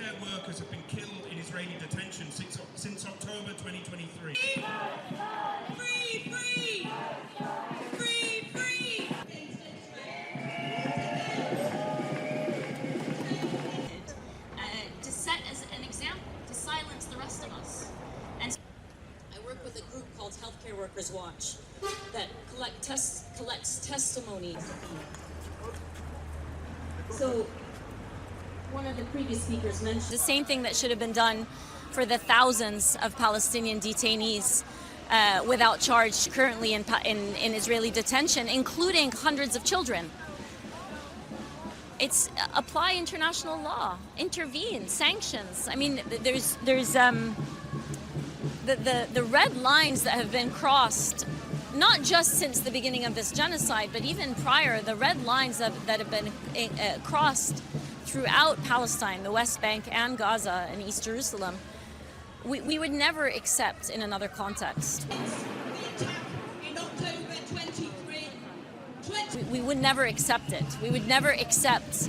healthcare workers have been killed in Israeli detention since October 2023. Free! Free! Free! Free! To set as an example, to silence the rest of us. And I work with a group called Healthcare Workers Watch that collects testimonies. So one of the previous speakers mentioned the same thing that should have been done for the thousands of Palestinian detainees without charge currently in Israeli detention, including hundreds of children. It's apply international law, intervene, sanctions. I mean, there's the red lines that have been crossed, not just since the beginning of this genocide, but even prior, the red lines that have been crossed throughout Palestine, the West Bank and Gaza and East Jerusalem, we would never accept in another context. We would never accept it. We would never accept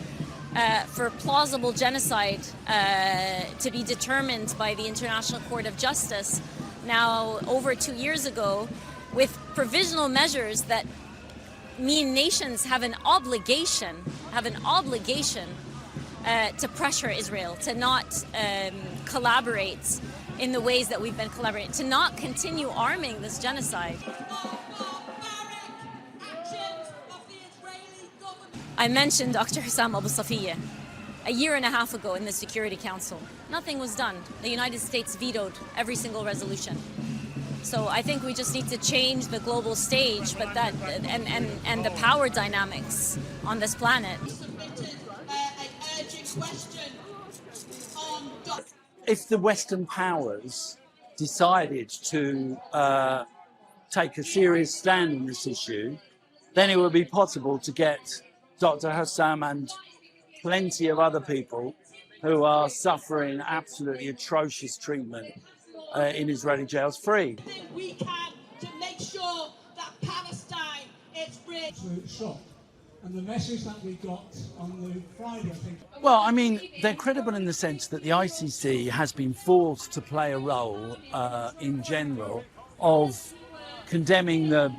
for plausible genocide to be determined by the International Court of Justice now over 2 years ago, with provisional measures that mean nations have an obligation to pressure Israel to not collaborate in the ways that we've been collaborating, to not continue arming this genocide. I mentioned Dr. Hussam Abu Safiya a year and a half ago in the Security Council. Nothing was done. The United States vetoed every single resolution. So I think we just need to change the global stage, but that and the power dynamics on this planet. If the Western powers decided to take a serious stand on this issue, then it would be possible to get Dr. Hussam and plenty of other people who are suffering absolutely atrocious treatment in Israeli jails free. We can to make sure that Palestine is free. Absolute shock. And the message that we got on the Friday, I think. Well, I mean, they're credible in the sense that the ICC has been forced to play a role in general of condemning the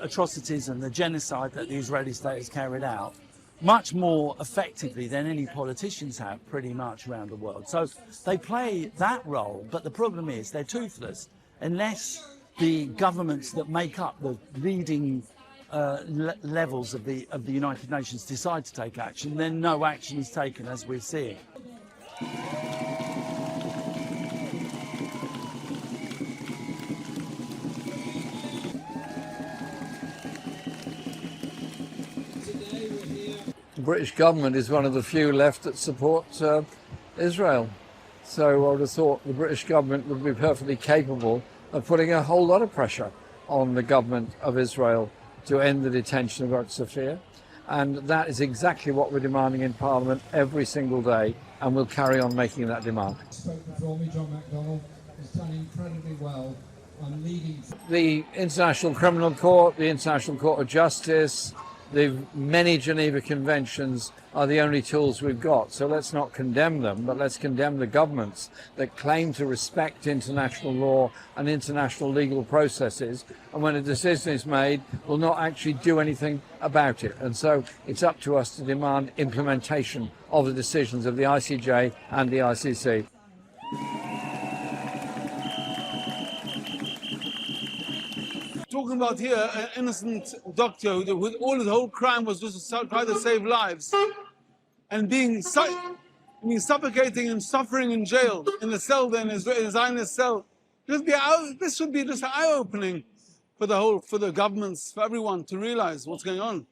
atrocities and the genocide that the Israeli state has carried out much more effectively than any politicians have pretty much around the world. So they play that role, but the problem is they're toothless. Unless the governments that make up the leading levels of the United Nations decide to take action, then no action is taken, as we're seeing. The British government is one of the few left that support Israel. So I would have thought the British government would be perfectly capable of putting a whole lot of pressure on the government of Israel to end the detention of Dr. Safiya. And that is exactly what we're demanding in Parliament every single day, and we'll carry on making that demand. Spoke before me, John McDonnell, has done incredibly well on leading. The International Criminal Court, the International Court of Justice, the many Geneva Conventions are the only tools we've got. So let's not condemn them, but let's condemn the governments that claim to respect international law and international legal processes, and when a decision is made, will not actually do anything about it. And so it's up to us to demand implementation of the decisions of the ICJ and the ICC. Talking about here an innocent doctor who all his whole crime was just to try to save lives, and being suffocating and suffering in jail in the cell, then his Zionist cell. This should be just eye-opening for the governments, for everyone to realize what's going on.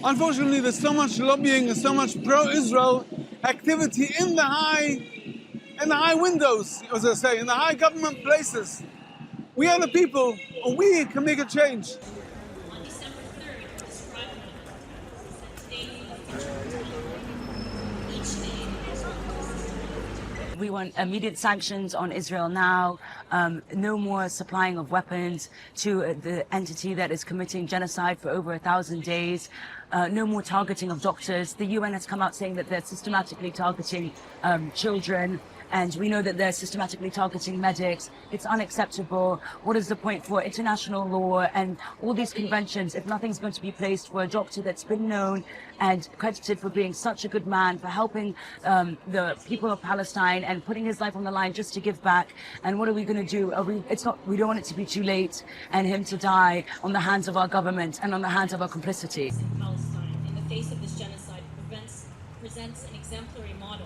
Unfortunately, there's so much lobbying and so much pro-Israel activity in the high windows, as I say, in the high government places. We are the people, and we can make a change. On December 3rd, We want immediate sanctions on Israel now, no more supplying of weapons to the entity that is committing genocide for over 1,000 days, no more targeting of doctors. The UN has come out saying that they're systematically targeting children, and we know that they're systematically targeting medics. It's unacceptable. What is the point for international law and all these conventions if nothing's going to be placed for a doctor that's been known and credited for being such a good man, for helping the people of Palestine and putting his life on the line just to give back? And what are we going to do? We don't want it to be too late and him to die on the hands of our government and on the hands of our complicity. Palestine, in the face of this genocide, presents an exemplary model